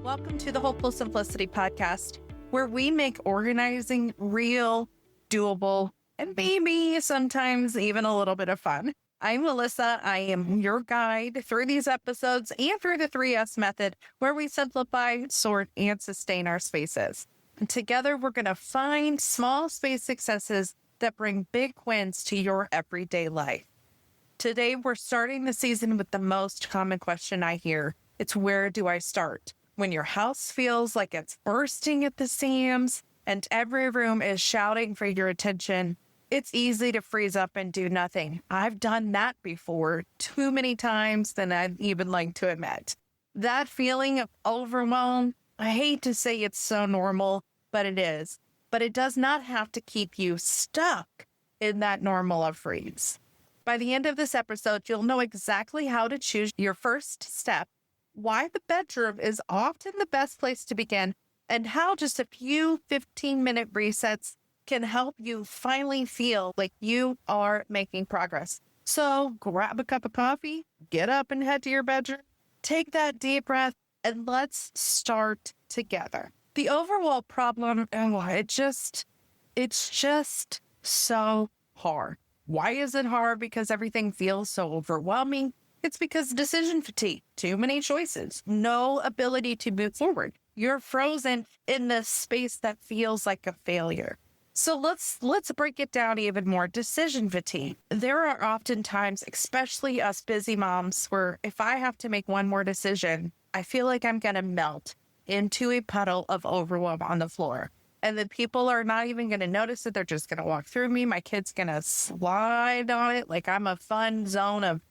Welcome to the Hopeful Simplicity podcast, where we make organizing real, doable, and maybe sometimes even a little bit of fun. I'm Melissa. I am your guide through these episodes and through the 3S method, where we simplify, sort, and sustain our spaces. And together, we're going to find small space successes that bring big wins to your everyday life. Today, we're starting the season with the most common question I hear. It's, where do I start? When your house feels like it's bursting at the seams and every room is shouting for your attention, it's easy to freeze up and do nothing. I've done that before, too many times than I'd even like to admit. That feeling of overwhelm, I hate to say it's so normal, but it is. But it does not have to keep you stuck in that normal of freeze. By the end of this episode, you'll know exactly how to choose your first step, why the bedroom is often the best place to begin, and how just a few 15-minute resets can help you finally feel like you are making progress. So grab a cup of coffee, get up and head to your bedroom, take that deep breath, and let's start together. The overwhelm problem, it's just so hard. Why is it hard? Because everything feels so overwhelming. It's because decision fatigue, too many choices, no ability to move forward. You're frozen in this space that feels like a failure. So let's break it down even more. Decision fatigue. There are often times, especially us busy moms, where if I have to make one more decision, I feel like I'm going to melt into a puddle of overwhelm on the floor. And the people are not even going to notice it. They're just going to walk through me. My kid's going to slide on it like I'm a fun zone of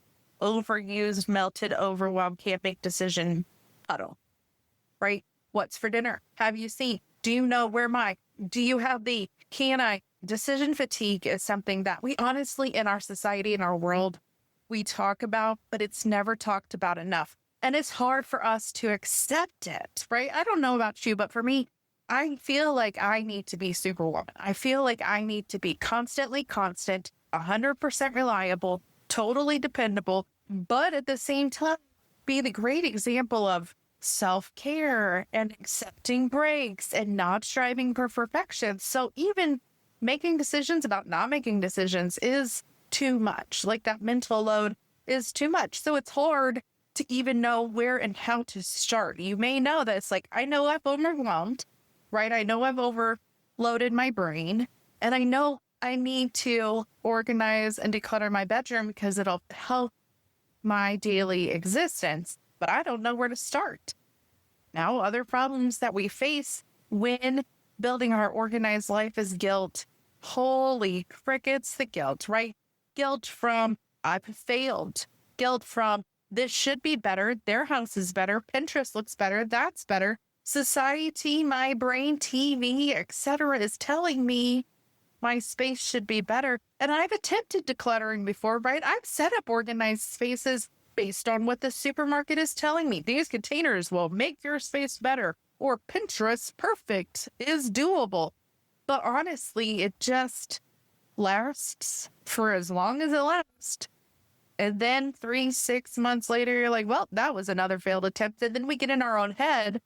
overused, melted, overwhelmed, can't make decision puddle, right? What's for dinner? Have you seen? Do you know where do you have the, can I? Decision fatigue is something that we honestly, in our society, in our world, we talk about, but it's never talked about enough. And it's hard for us to accept it, right? I don't know about you, but for me, I feel like I need to be superwoman. I feel like I need to be constantly constant, 100% reliable, totally dependable, but at the same time, be the great example of self-care and accepting breaks and not striving for perfection. So even making decisions about not making decisions is too much. Like that mental load is too much. So it's hard to even know where and how to start. You may know that it's like, I know I've overwhelmed, right? I know I've overloaded my brain, and I know I need to organize and declutter my bedroom because it'll help my daily existence, but I don't know where to start. Now, other problems that we face when building our organized life is guilt. Holy crickets, the guilt, right? Guilt from I've failed. Guilt from this should be better. Their house is better. Pinterest looks better. That's better. Society, my brain, TV, etc. is telling me my space should be better. And I've attempted decluttering before, right? I've set up organized spaces based on what the supermarket is telling me. These containers will make your space better, or Pinterest perfect is doable. But honestly, it just lasts for as long as it lasts. And then 3-6 months later, you're like, well, that was another failed attempt. And then we get in our own head,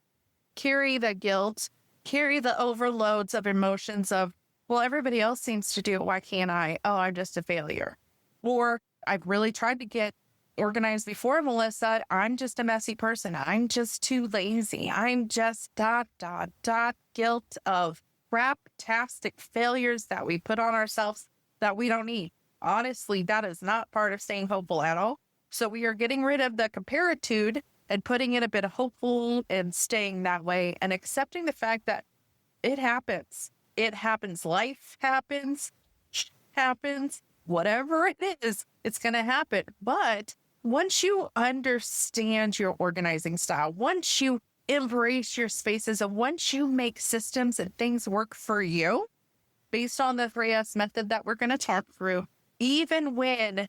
carry the guilt, carry the overloads of emotions of, well, everybody else seems to do it. Why can't I? Oh, I'm just a failure. Or I've really tried to get organized before, Melissa. I'm just a messy person. I'm just too lazy. I'm just ... guilt of craptastic failures that we put on ourselves that we don't need. Honestly, that is not part of staying hopeful at all. So we are getting rid of the comparitude and putting in a bit of hopeful and staying that way and accepting the fact that it happens. It happens. Life happens, whatever it is, it's going to happen. But once you understand your organizing style, once you embrace your spaces, and once you make systems and things work for you, based on the 3S method that we're going to talk through, even when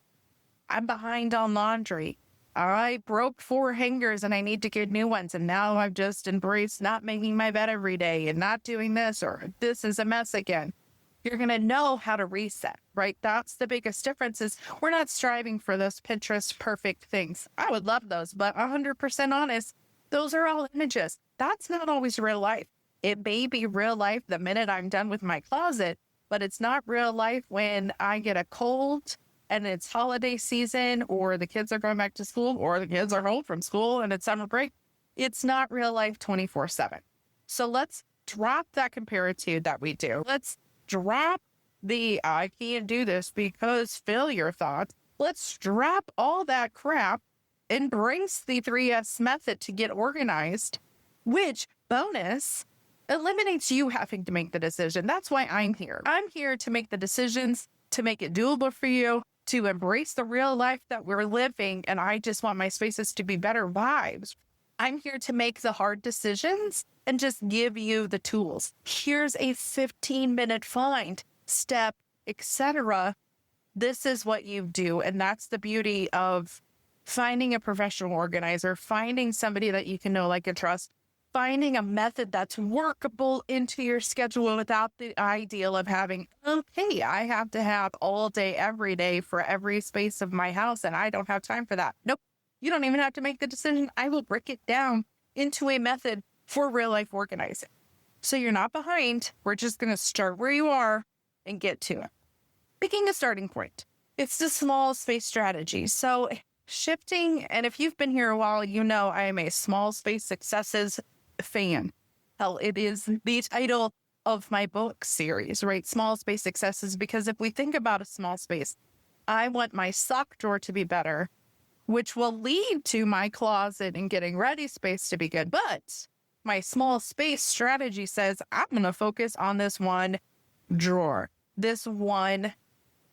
I'm behind on laundry, I broke 4 hangers and I need to get new ones. And now I've just embraced not making my bed every day and not doing this, or this is a mess again. You're going to know how to reset, right? That's the biggest difference. Is we're not striving for those Pinterest perfect things. I would love those, but 100% honest, Those are all images. That's not always real life. It may be real life the minute I'm done with my closet, but it's not real life when I get a cold and it's holiday season, or the kids are going back to school, or the kids are home from school and it's summer break. It's not real life 24/7. So let's drop that comparative that we do. Let's drop the I can't do this because failure thoughts. Let's drop all that crap. Embrace the 3S method to get organized, which, bonus, eliminates you having to make the decision. That's why I'm here. I'm here to make the decisions, to make it doable for you, to embrace the real life that we're living. And I just want my spaces to be better vibes. I'm here to make the hard decisions and just give you the tools. Here's a 15-minute find, step, etc. This is what you do. And that's the beauty of finding a professional organizer, finding somebody that you can know, like, and trust, finding a method that's workable into your schedule without the ideal of having, okay, I have to have all day, every day for every space of my house, and I don't have time for that. Nope. You don't even have to make the decision. I will break it down into a method for real life organizing. So you're not behind. We're just going to start where you are and get to it. Picking a starting point. It's the small space strategy. So shifting, and if you've been here a while, you know I am a small space successes fan. Hell, it is the title of my book series, right? Small space successes, because if we think about a small space, I want my sock drawer to be better, which will lead to my closet and getting ready space to be good. But my small space strategy says I'm going to focus on this one drawer, this one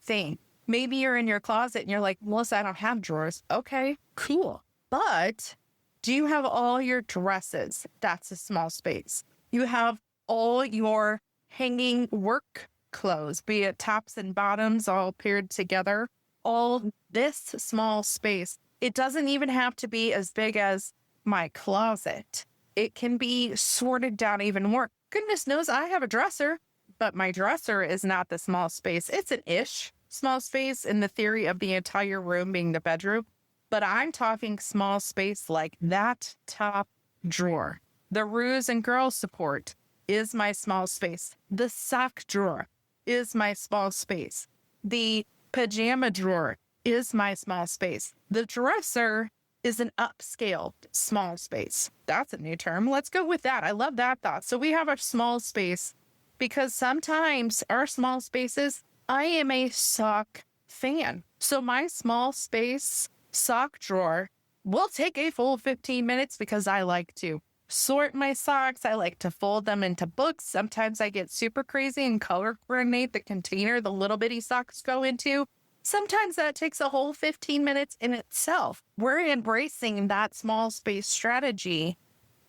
thing. Maybe you're in your closet and you're like, Melissa, I don't have drawers. Okay, cool. But do you have all your dresses? That's a small space. You have all your hanging work clothes, be it tops and bottoms all paired together. All this small space. It doesn't even have to be as big as my closet. It can be sorted down even more. Goodness knows I have a dresser, but my dresser is not the small space. It's an ish small space in the theory of the entire room being the bedroom. But I'm talking small space like that top drawer. The Ruse and Girl support is my small space. The sock drawer is my small space. The pajama drawer is my small space. The dresser is an upscaled small space. That's a new term. Let's go with that. I love that thought. So we have our small space because sometimes our small spaces, I am a sock fan. So my small space sock drawer will take a full 15 minutes because I like to sort my socks. I like to fold them into books. Sometimes I get super crazy and color coordinate the container the little bitty socks go into. Sometimes that takes a whole 15 minutes in itself. We're embracing that small space strategy,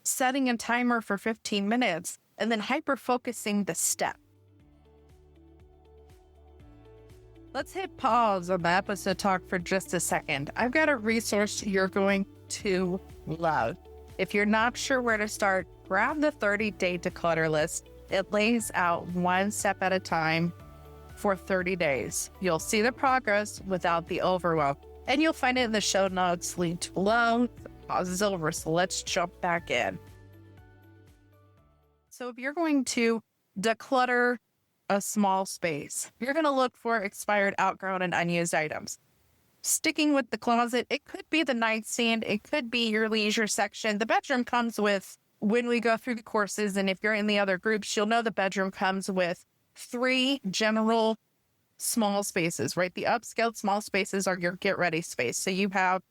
setting a timer for 15 minutes, and then hyper-focusing the step. Let's hit pause on the episode talk for just a second. I've got a resource you're going to love. If you're not sure where to start, grab the 30-day declutter list. It lays out one step at a time for 30 days. You'll see the progress without the overwhelm. And you'll find it in the show notes linked below. Pause is over, so let's jump back in. So if you're going to declutter a small space, you're going to look for expired, outgrown, and unused items. Sticking with the closet, it could be the nightstand. It could be your leisure section. The bedroom comes with, when we go through the courses, and if you're in the other groups, you'll know the bedroom comes with 3 general small spaces, right? The upscaled small spaces are your get ready space. So you have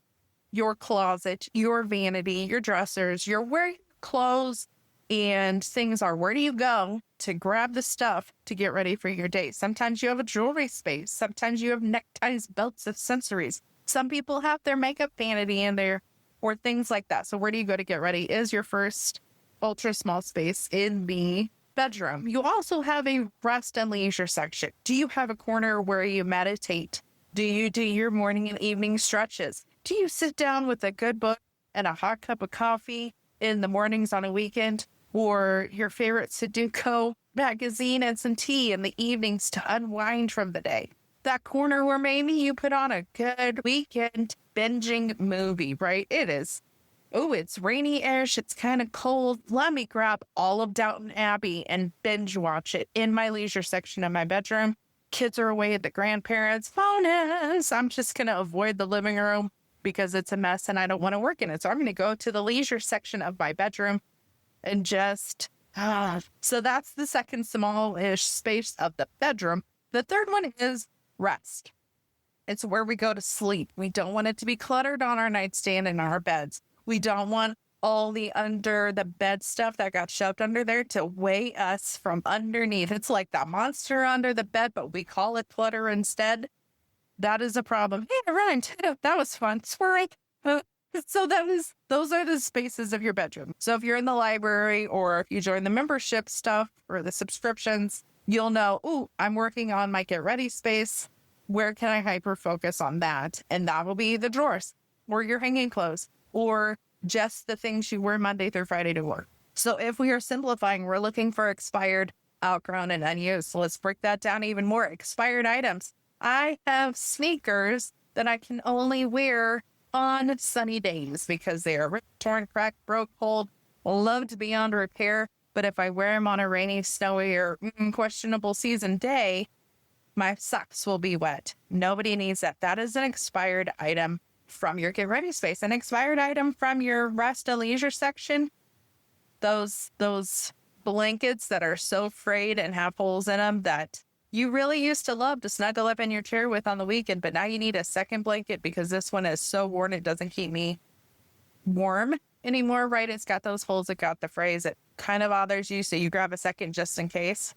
your closet, your vanity, your dressers, your where your clothes and things are. Where do you go to grab the stuff to get ready for your day? Sometimes you have a jewelry space. Sometimes you have neckties, belts, accessories. Some people have their makeup vanity in there or things like that. So where do you go to get ready is your first ultra small space in the bedroom. You also have a rest and leisure section. Do you have a corner where you meditate? Do you do your morning and evening stretches? Do you sit down with a good book and a hot cup of coffee in the mornings on a weekend? Or your favorite Sudoku magazine and some tea in the evenings to unwind from the day? That corner where maybe you put on a good weekend binging movie, right? It is oh, it's rainy-ish, it's kind of cold. Let me grab all of Downton Abbey and binge watch it in my leisure section of my bedroom. Kids are away at the grandparents. Bonus! I'm just going to avoid the living room because it's a mess and I don't want to work in it. So I'm going to go to the leisure section of my bedroom and just... So that's the second small-ish space of the bedroom. The third one is rest. It's where we go to sleep. We don't want it to be cluttered on our nightstand and our beds. We don't want all the under the bed stuff that got shoved under there to weigh us from underneath. It's like that monster under the bed, but we call it clutter instead. That is a problem. Hey, I rhymed. That was fun. Swearing. So those are the spaces of your bedroom. So if you're in the library or if you join the membership stuff or the subscriptions, you'll know, oh, I'm working on my get ready space. Where can I hyper focus on that? And that will be the drawers or your hanging clothes or just the things you wear Monday through Friday to work. So if we are simplifying, we're looking for expired, outgrown, and unused. So let's break that down even more. Expired items. I have sneakers that I can only wear on sunny days because they are ripped, torn, cracked, broke, pulled, loved beyond repair. But if I wear them on a rainy, snowy, or questionable season day, my socks will be wet. Nobody needs that. That is an expired item from your get ready space. An expired item from your rest and leisure section. Those blankets that are so frayed and have holes in them that you really used to love to snuggle up in your chair with on the weekend, but now you need a second blanket because this one is so worn it doesn't keep me warm anymore, right? It's got those holes, it got the frays, it kind of bothers you, so you grab a second just in case.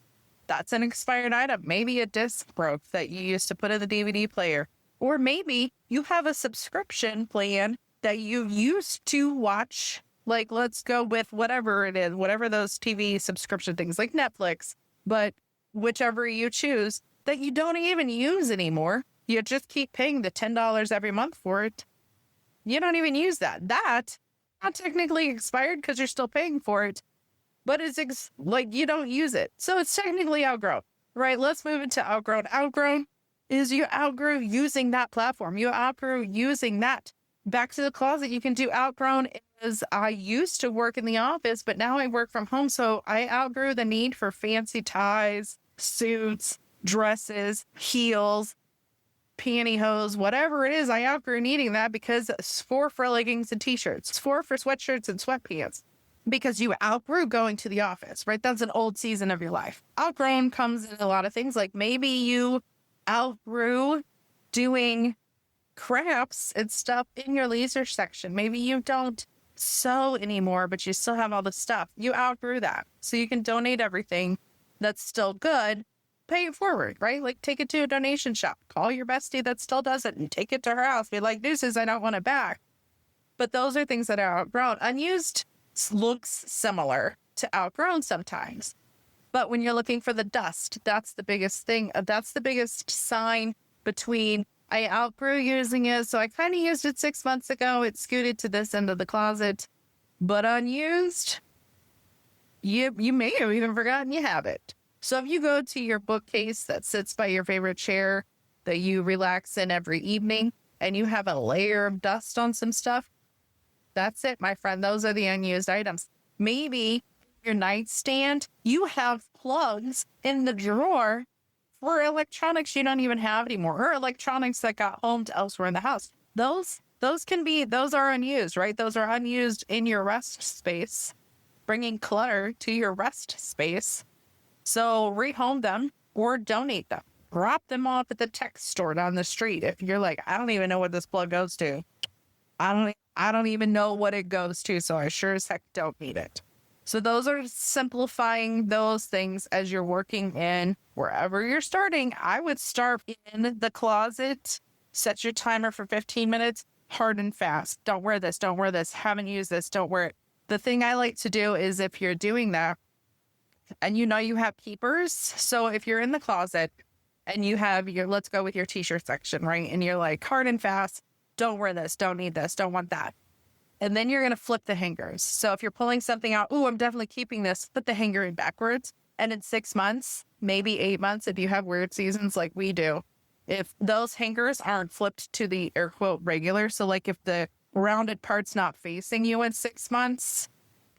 That's an expired item. Maybe a disc broke that you used to put in the DVD player. Or maybe you have a subscription plan that you used to watch, like let's go with whatever it is, whatever those TV subscription things like Netflix, but whichever you choose that you don't even use anymore. You just keep paying the $10 every month for it. You don't even use that. That's not technically expired because you're still paying for it, but it's like you don't use it. So it's technically outgrown, right? Let's move into outgrown. Outgrown is you outgrew using that platform. You outgrew using that. Back to the closet, you can do outgrown is I used to work in the office, but now I work from home. So I outgrew the need for fancy ties, suits, dresses, heels, pantyhose, whatever it is. I outgrew needing that because it's for leggings and t-shirts. It's for sweatshirts and sweatpants because you outgrew going to the office, right? That's an old season of your life. Outgrown comes in a lot of things. Like maybe you outgrew doing crafts and stuff in your leisure section. Maybe you don't sew anymore, but you still have all the stuff. You outgrew that. So you can donate everything that's still good, pay it forward, right? Like take it to a donation shop, call your bestie that still does it and take it to her house. Be like, deuces, I don't want it back. But those are things that are outgrown. Unused looks similar to outgrown sometimes. But when you're looking for the dust, that's the biggest thing. That's the biggest sign between I outgrew using it. So I kind of used it 6 months ago. It scooted to this end of the closet, but unused, you may have even forgotten you have it. So if you go to your bookcase that sits by your favorite chair that you relax in every evening and you have a layer of dust on some stuff, that's it, my friend. Those are the unused items. Maybe your nightstand, you have plugs in the drawer for electronics you don't even have anymore, or electronics that got homed elsewhere in the house. Those are unused, right? Those are unused in your rest space, bringing clutter to your rest space. So rehome them or donate them. Drop them off at the tech store down the street. If you're like, I don't even know what this plug goes to. I don't even know what it goes to, so I sure as heck don't need it. So those are simplifying those things as you're working in wherever you're starting. I would start in the closet, set your timer for 15 minutes, hard and fast. Don't wear this, don't wear this, haven't used this, don't wear it. The thing I like to do is if you're doing that and you know you have keepers. So if you're in the closet and you have let's go with your t-shirt section, right? And you're like hard and fast, don't wear this, don't need this, don't want that. And then you're going to flip the hangers. So if you're pulling something out, I'm definitely keeping this, put the hanger in backwards. And in 6 months, maybe 8 months, if you have weird seasons like we do, if those hangers aren't flipped to the air quote regular, so like if the rounded parts not facing you in 6 months,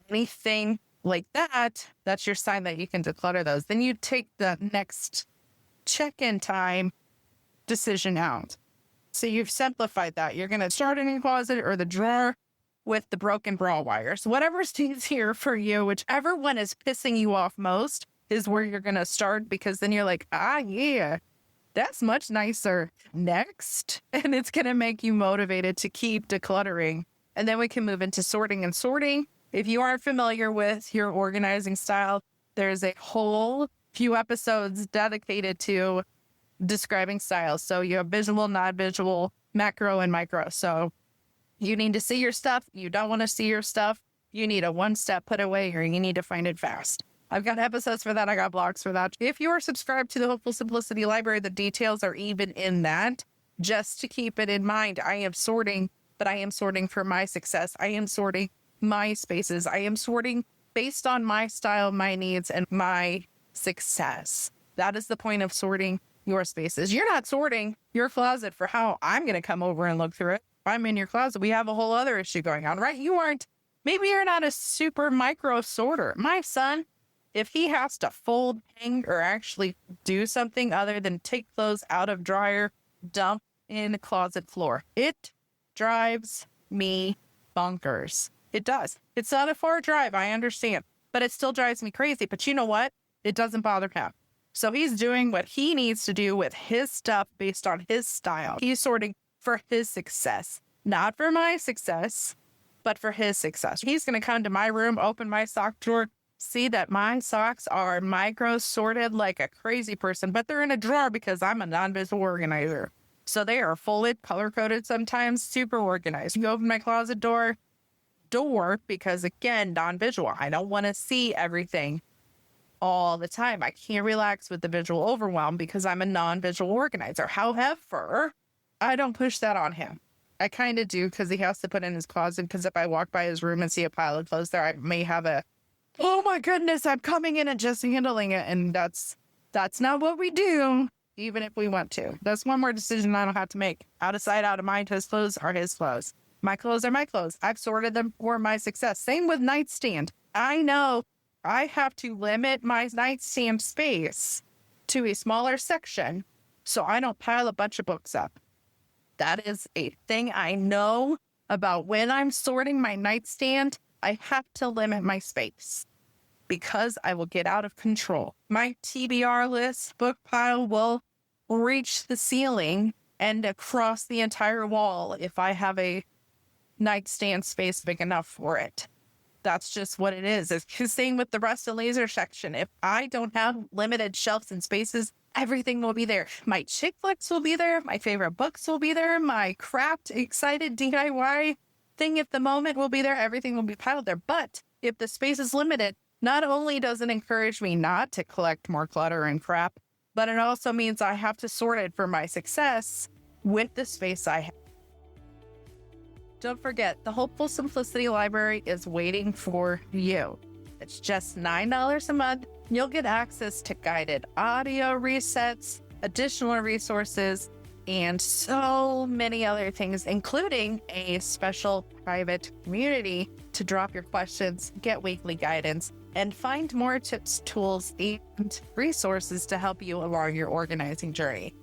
anything like that, that's your sign that you can declutter those. Then you take the next check-in time decision out. So you've simplified that. You're going to start in your closet or the drawer with the broken bra wires. Whatever's easier for you, whichever one is pissing you off most is where you're going to start, because then you're like, yeah, that's much nicer. Next. And it's going to make you motivated to keep decluttering. And then we can move into sorting. And sorting, if you aren't familiar with your organizing style, there's a whole few episodes dedicated to describing styles. So you have visual, non-visual, macro, and micro. So you need to see your stuff. You don't want to see your stuff. You need a one-step put away, or you need to find it fast. I've got episodes for that. I got blogs for that. If you are subscribed to the Hopeful Simplicity Library, the details are even in that. Just to keep it in mind, I am sorting, but I am sorting for my success. I am sorting my spaces. I am sorting based on my style, my needs, and my success. That is the point of sorting your spaces. You're not sorting your closet for how I'm going to come over and look through it. If I'm in your closet, we have a whole other issue going on, right? You aren't, maybe you're not a super micro sorter. My son, if he has to fold, hang, or actually do something other than take clothes out of dryer, dump in the closet floor, it drives me bonkers. It does. It's not a far drive, I understand, but it still drives me crazy. But you know what? It doesn't bother him. So he's doing what he needs to do with his stuff based on his style. He's sorting for his success, not for my success, but for his success. He's going to come to my room, open my sock drawer, see that my socks are micro sorted like a crazy person, but they're in a drawer because I'm a non-visual organizer. So they are folded, color-coded sometimes, super organized. You open my closet door, because again, non-visual. I don't want to see everything all the time. I can't relax with the visual overwhelm because I'm a non-visual organizer. However, I don't push that on him. I kind of do, because he has to put in his closet, because if I walk by his room and see a pile of clothes there, I may have a, oh my goodness, I'm coming in and just handling it. And that's not what we do, even if we want to. That's one more decision I don't have to make. Out of sight, out of mind. His clothes are his clothes. My clothes are my clothes. I've sorted them for my success. Same with nightstand. I know I have to limit my nightstand space to a smaller section so I don't pile a bunch of books up. That is a thing I know about. When I'm sorting my nightstand, I have to limit my space because I will get out of control. My TBR list book pile will reach the ceiling and across the entire wall if I have a nightstand space big enough for it. That's just what it is. It's the same with the rest of laser section. If I don't have limited shelves and spaces, everything will be there. My chick flicks will be there. My favorite books will be there. My craft excited DIY thing at the moment will be there. Everything will be piled there. But if the space is limited, not only does it encourage me not to collect more clutter and crap, but it also means I have to sort it for my success with the space I have. Don't forget, the Hopeful Simplicity Library is waiting for you. It's just $9 a month. You'll get access to guided audio resets, additional resources, and so many other things, including a special private community to drop your questions, get weekly guidance, and find more tips, tools, and resources to help you along your organizing journey.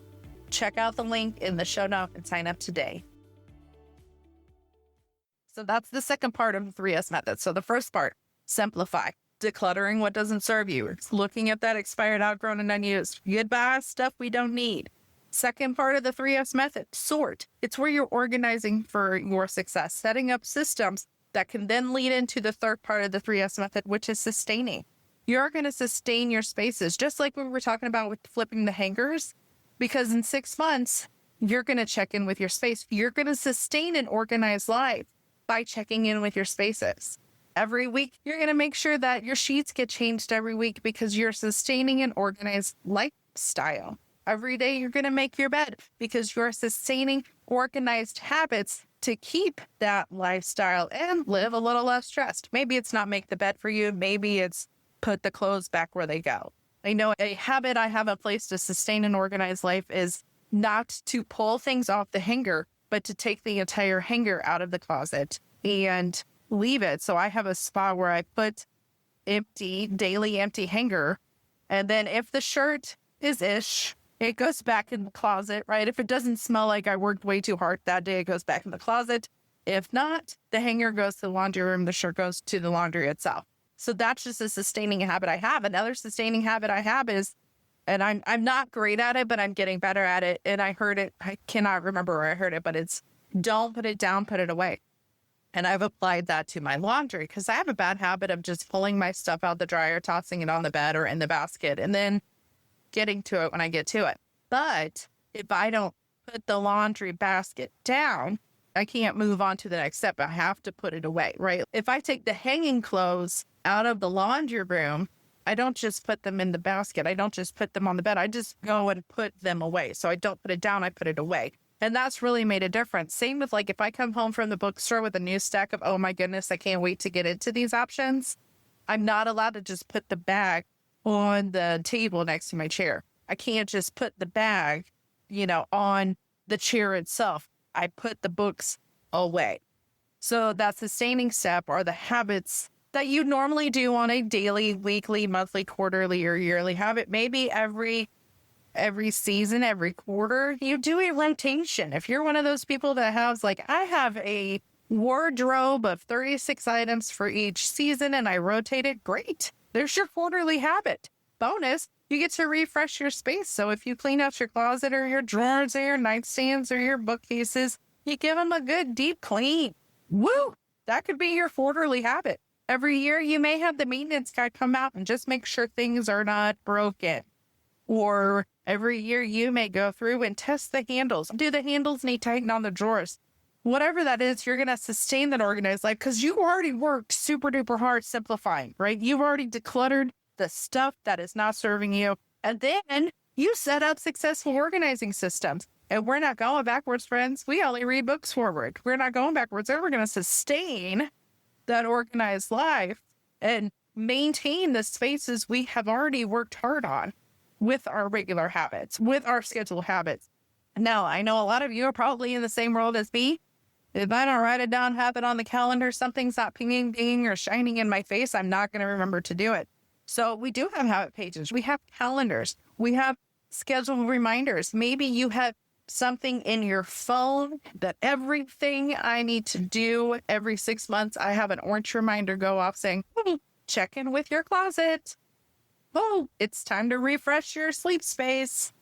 Check out the link in the show note and sign up today. So that's the second part of the 3S method. So the first part, simplify. Decluttering what doesn't serve you. It's looking at that expired, outgrown, and unused. Goodbye, stuff we don't need. Second part of the 3S method, sort. It's where you're organizing for your success, setting up systems that can then lead into the third part of the 3S method, which is sustaining. You're going to sustain your spaces, just like we were talking about with flipping the hangers, because in 6 months, you're going to check in with your space. You're going to sustain an organized life by checking in with your spaces. Every week, you're going to make sure that your sheets get changed every week because you're sustaining an organized lifestyle. Every day, you're going to make your bed because you're sustaining organized habits to keep that lifestyle and live a little less stressed. Maybe it's not make the bed for you. Maybe it's put the clothes back where they go. I know a habit I have in place to sustain an organized life is not to pull things off the hanger but to take the entire hanger out of the closet and leave it. So I have a spot where I put daily empty hanger. And then if the shirt is ish, it goes back in the closet, right? If it doesn't smell like I worked way too hard that day, it goes back in the closet. If not, the hanger goes to the laundry room, the shirt goes to the laundry itself. So that's just a sustaining habit I have. Another sustaining habit I have is, and I'm not great at it, but I'm getting better at it. And I heard it, I cannot remember where I heard it, but it's don't put it down, put it away. And I've applied that to my laundry because I have a bad habit of just pulling my stuff out the dryer, tossing it on the bed or in the basket, and then getting to it when I get to it. But if I don't put the laundry basket down, I can't move on to the next step. I have to put it away, right? If I take the hanging clothes out of the laundry room, I don't just put them in the basket. I don't just put them on the bed. I just go and put them away. So I don't put it down, I put it away. And that's really made a difference. Same with like if I come home from the bookstore with a new stack of, oh my goodness, I can't wait to get into these options. I'm not allowed to just put the bag on the table next to my chair. I can't just put the bag, on the chair itself. I put the books away. So that sustaining step are the habits that you normally do on a daily, weekly, monthly, quarterly, or yearly habit. Maybe every season, every quarter, you do a rotation. If you're one of those people that has I have a wardrobe of 36 items for each season and I rotate it, great. There's your quarterly habit. Bonus, you get to refresh your space. So if you clean out your closet or your drawers or your nightstands or your bookcases, you give them a good deep clean. Woo! That could be your quarterly habit. Every year, you may have the maintenance guy come out and just make sure things are not broken. Or every year, you may go through and test the handles. Do the handles need tighten on the drawers? Whatever that is, you're going to sustain that organized life because you already worked super duper hard simplifying, right? You've already decluttered the stuff that is not serving you. And then you set up successful organizing systems. And we're not going backwards, friends. We only read books forward. We're not going backwards. And we're going to sustain that organized life and maintain the spaces we have already worked hard on with our regular habits, with our scheduled habits. Now, I know a lot of you are probably in the same world as me. If I don't write it down, have it on the calendar, something's not pinging, dinging, or shining in my face, I'm not going to remember to do it. So we do have habit pages. We have calendars. We have scheduled reminders. Maybe you have something in your phone that everything I need to do every 6 months, I have an orange reminder go off saying, check in with your closet. Oh, it's time to refresh your sleep space.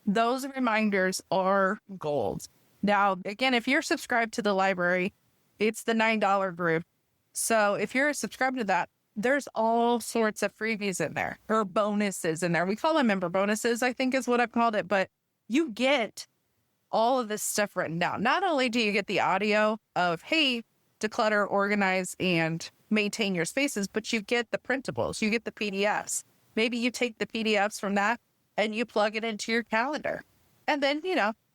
Those reminders are gold. Now, again, if you're subscribed to the library, it's the $9 group. So if you're subscribed to that, there's all sorts of freebies in there or bonuses in there. We call them member bonuses, I think is what I've called it. But you get all of this stuff written down. Not only do you get the audio of, hey, declutter, organize, and maintain your spaces, but you get the printables, you get the PDFs. Maybe you take the PDFs from that and you plug it into your calendar. And then,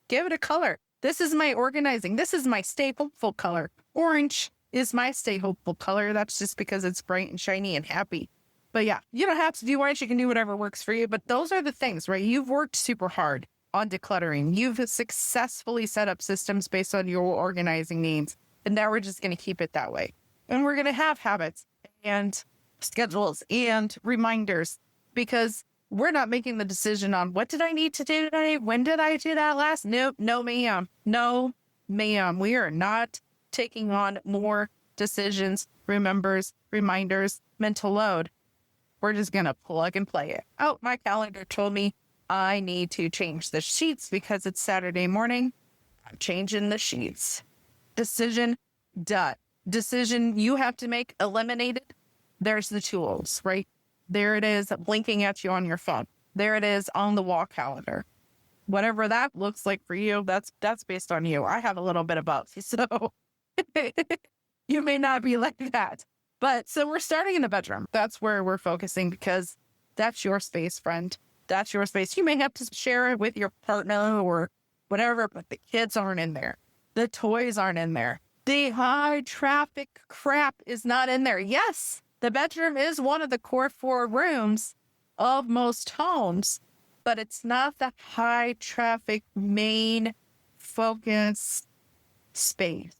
give it a color. This is my organizing. This is my stay hopeful color. Orange is my stay hopeful color. That's just because it's bright and shiny and happy. But yeah, you don't have to do orange. You can do whatever works for you. But those are the things, right? You've worked super hard on decluttering. You've successfully set up systems based on your organizing needs. And now we're just going to keep it that way. And we're going to have habits and schedules and reminders because we're not making the decision on what did I need to do today? When did I do that last? Nope. No, ma'am. No, ma'am. We are not taking on more decisions, reminders, mental load. We're just going to plug and play it. Oh, my calendar told me I need to change the sheets because it's Saturday morning. I'm changing the sheets. Decision done. Decision you have to make eliminated. There's the tools, right? There it is blinking at you on your phone. There it is on the wall calendar. Whatever that looks like for you, that's based on you. I have a little bit of both. So you may not be like that. But so we're starting in the bedroom. That's where we're focusing because that's your space, friend. That's your space. You may have to share it with your partner or whatever, but the kids aren't in there. The toys aren't in there. The high traffic crap is not in there. Yes, the bedroom is one of the core 4 rooms of most homes, but it's not the high traffic main focus space,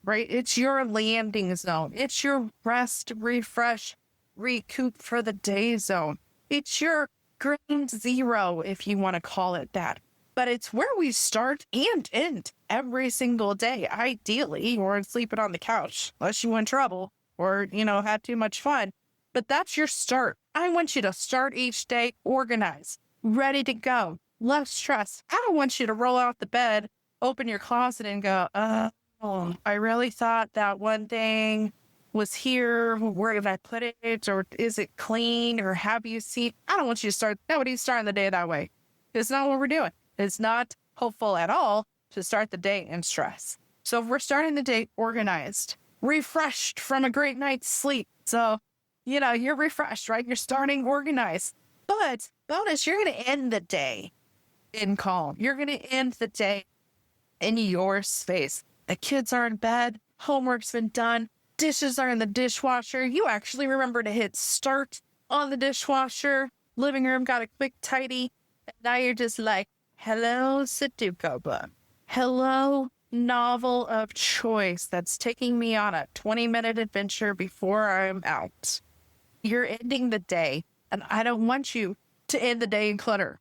right? It's your landing zone. It's your rest, refresh, recoup for the day zone. It's your ground zero, if you want to call it that. But it's where we start and end every single day, ideally, or sleeping on the couch, unless you in trouble or, had too much fun. But that's your start. I want you to start each day organized, ready to go, less stress. I don't want you to roll out the bed, open your closet and go, I really thought that one thing was here. Where did I put it? Or is it clean? Or have you seen? I don't want you to start. Nobody's starting the day that way. It's not what we're doing. It's not hopeful at all to start the day in stress. So if we're starting the day organized, refreshed from a great night's sleep. So, you're refreshed, right? You're starting organized. But bonus, you're going to end the day in calm. You're going to end the day in your space. The kids are in bed. Homework's been done. Dishes are in the dishwasher. You actually remember to hit start on the dishwasher. Living room got a quick tidy. And now you're just like, hello, Sudoku book. Hello, novel of choice that's taking me on a 20-minute adventure before I'm out. You're ending the day, and I don't want you to end the day in clutter.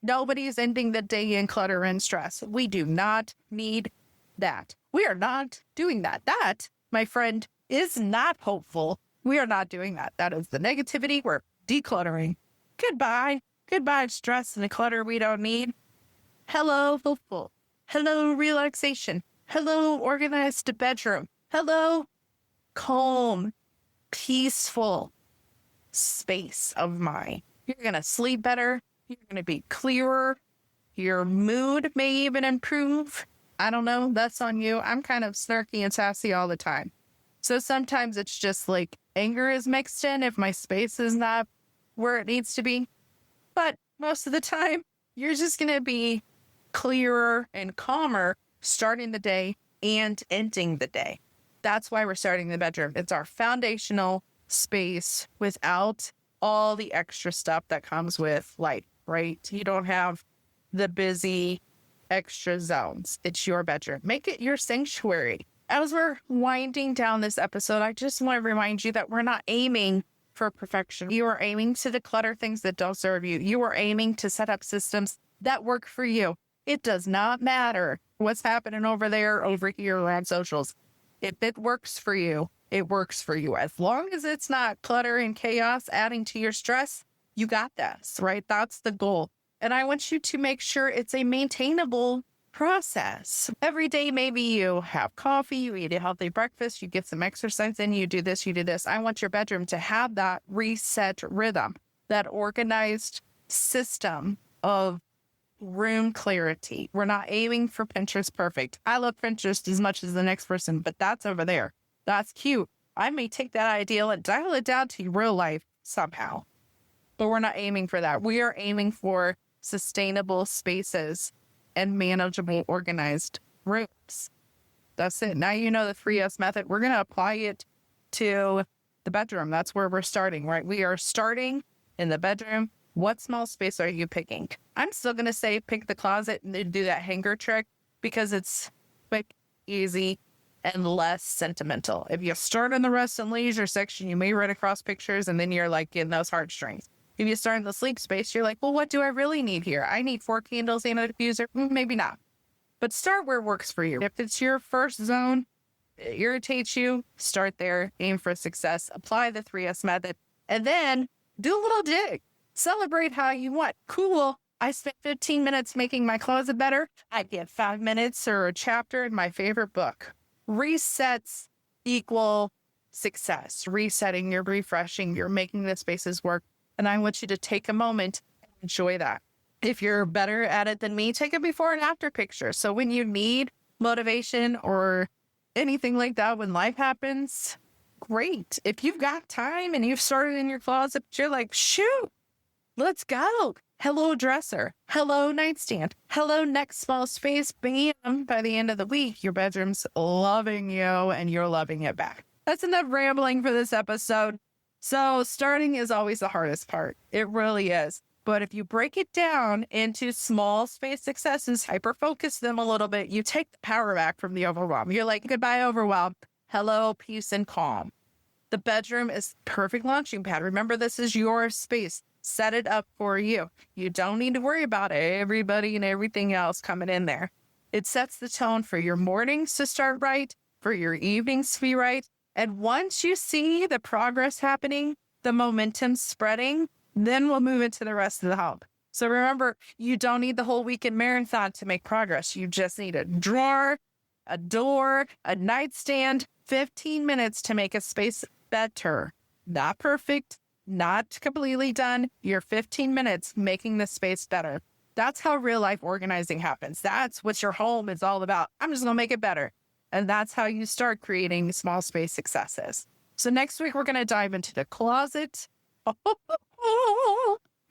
Nobody's ending the day in clutter and stress. We do not need that. We are not doing that. That, my friend, is not hopeful. We are not doing that. That is the negativity. We're decluttering. Goodbye. Goodbye, stress and the clutter we don't need. Hello, hopeful. Hello, relaxation. Hello, organized bedroom. Hello, calm, peaceful space of mind. You're going to sleep better. You're going to be clearer. Your mood may even improve. I don't know. That's on you. I'm kind of snarky and sassy all the time. So sometimes it's just like anger is mixed in if my space is not where it needs to be. But most of the time, you're just going to be clearer and calmer starting the day and ending the day. That's why we're starting the bedroom. It's our foundational space without all the extra stuff that comes with life, right? You don't have the busy extra zones. It's your bedroom. Make it your sanctuary. As we're winding down this episode, I just want to remind you that we're not aiming for perfection. You are aiming to declutter things that don't serve you. You are aiming to set up systems that work for you. It does not matter what's happening over there, over here on socials. If it works for you, it works for you. As long as it's not clutter and chaos adding to your stress, you got this, right? That's the goal. And I want you to make sure it's a maintainable process. Every day, maybe you have coffee, you eat a healthy breakfast, you get some exercise in, you do this, you do this. I want your bedroom to have that reset rhythm, that organized system of room clarity. We're not aiming for Pinterest perfect. I love Pinterest as much as the next person, but that's over there. That's cute. I may take that ideal and dial it down to real life somehow, but we're not aiming for that. We are aiming for sustainable spaces and manageable, organized rooms. That's it. Now you know the 3S method. We're going to apply it to the bedroom. That's where we're starting, right? We are starting in the bedroom. What small space are you picking? I'm still going to say pick the closet and then do that hanger trick because it's quick, easy, and less sentimental. If you start in the rest and leisure section, you may run across pictures and then you're like getting those heartstrings. If you start in the sleep space, you're like, well, what do I really need here? I need 4 candles and a diffuser. Maybe not. But start where works for you. If it's your first zone, it irritates you, start there, aim for success, apply the 3S method, and then do a little dig. Celebrate how you want. Cool. I spent 15 minutes making my closet better. I get 5 minutes or a chapter in my favorite book. Resets equal success. Resetting, you're refreshing, you're making the spaces work. And I want you to take a moment and enjoy that. If you're better at it than me, take a before and after picture. So when you need motivation or anything like that, when life happens, great. If you've got time and you've started in your closet, you're like, shoot, let's go. Hello, dresser. Hello, nightstand. Hello, next small space. Bam. By the end of the week, your bedroom's loving you and you're loving it back. That's enough rambling for this episode. So starting is always the hardest part. It really is. But if you break it down into small space successes, hyper focus them a little bit, you take the power back from the overwhelm. You're like, goodbye, overwhelm. Hello, peace and calm. The bedroom is perfect launching pad. Remember, this is your space. Set it up for you. You don't need to worry about everybody and everything else coming in there. It sets the tone for your mornings to start right, for your evenings to be right. And once you see the progress happening, the momentum spreading, then we'll move into the rest of the home. So remember, you don't need the whole weekend marathon to make progress. You just need a drawer, a door, a nightstand, 15 minutes to make a space better. Not perfect, not completely done. You're 15 minutes making the space better. That's how real life organizing happens. That's what your home is all about. I'm just going to make it better. And that's how you start creating small space successes. So next week, we're going to dive into the closet.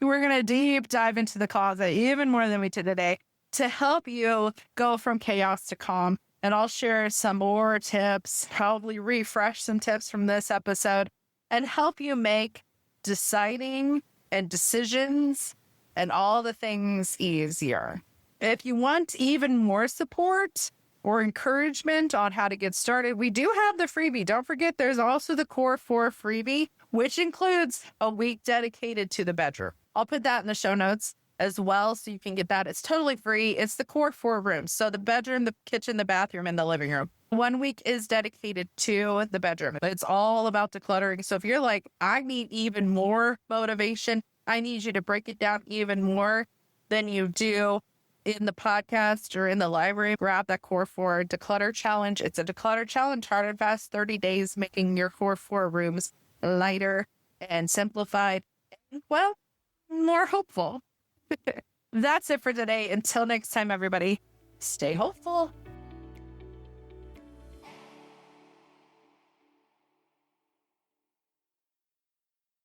We're going to deep dive into the closet even more than we did today to help you go from chaos to calm. And I'll share some more tips, probably refresh some tips from this episode, and help you make deciding and decisions and all the things easier. If you want even more support or encouragement on how to get started, we do have the freebie. Don't forget, there's also the Core 4 freebie, which includes a week dedicated to the bedroom. I'll put that in the show notes as well, so you can get that. It's totally free. It's the Core 4 rooms. So the bedroom, the kitchen, the bathroom, and the living room. 1 week is dedicated to the bedroom. It's all about decluttering. So if you're like, I need even more motivation, I need you to break it down even more than you do in the podcast or in the library, grab that Core 4 Declutter Challenge. It's a declutter challenge, hard and fast, 30 days, making your Core 4 rooms lighter and simplified, and, well, more hopeful. That's it for today. Until next time, everybody, stay hopeful.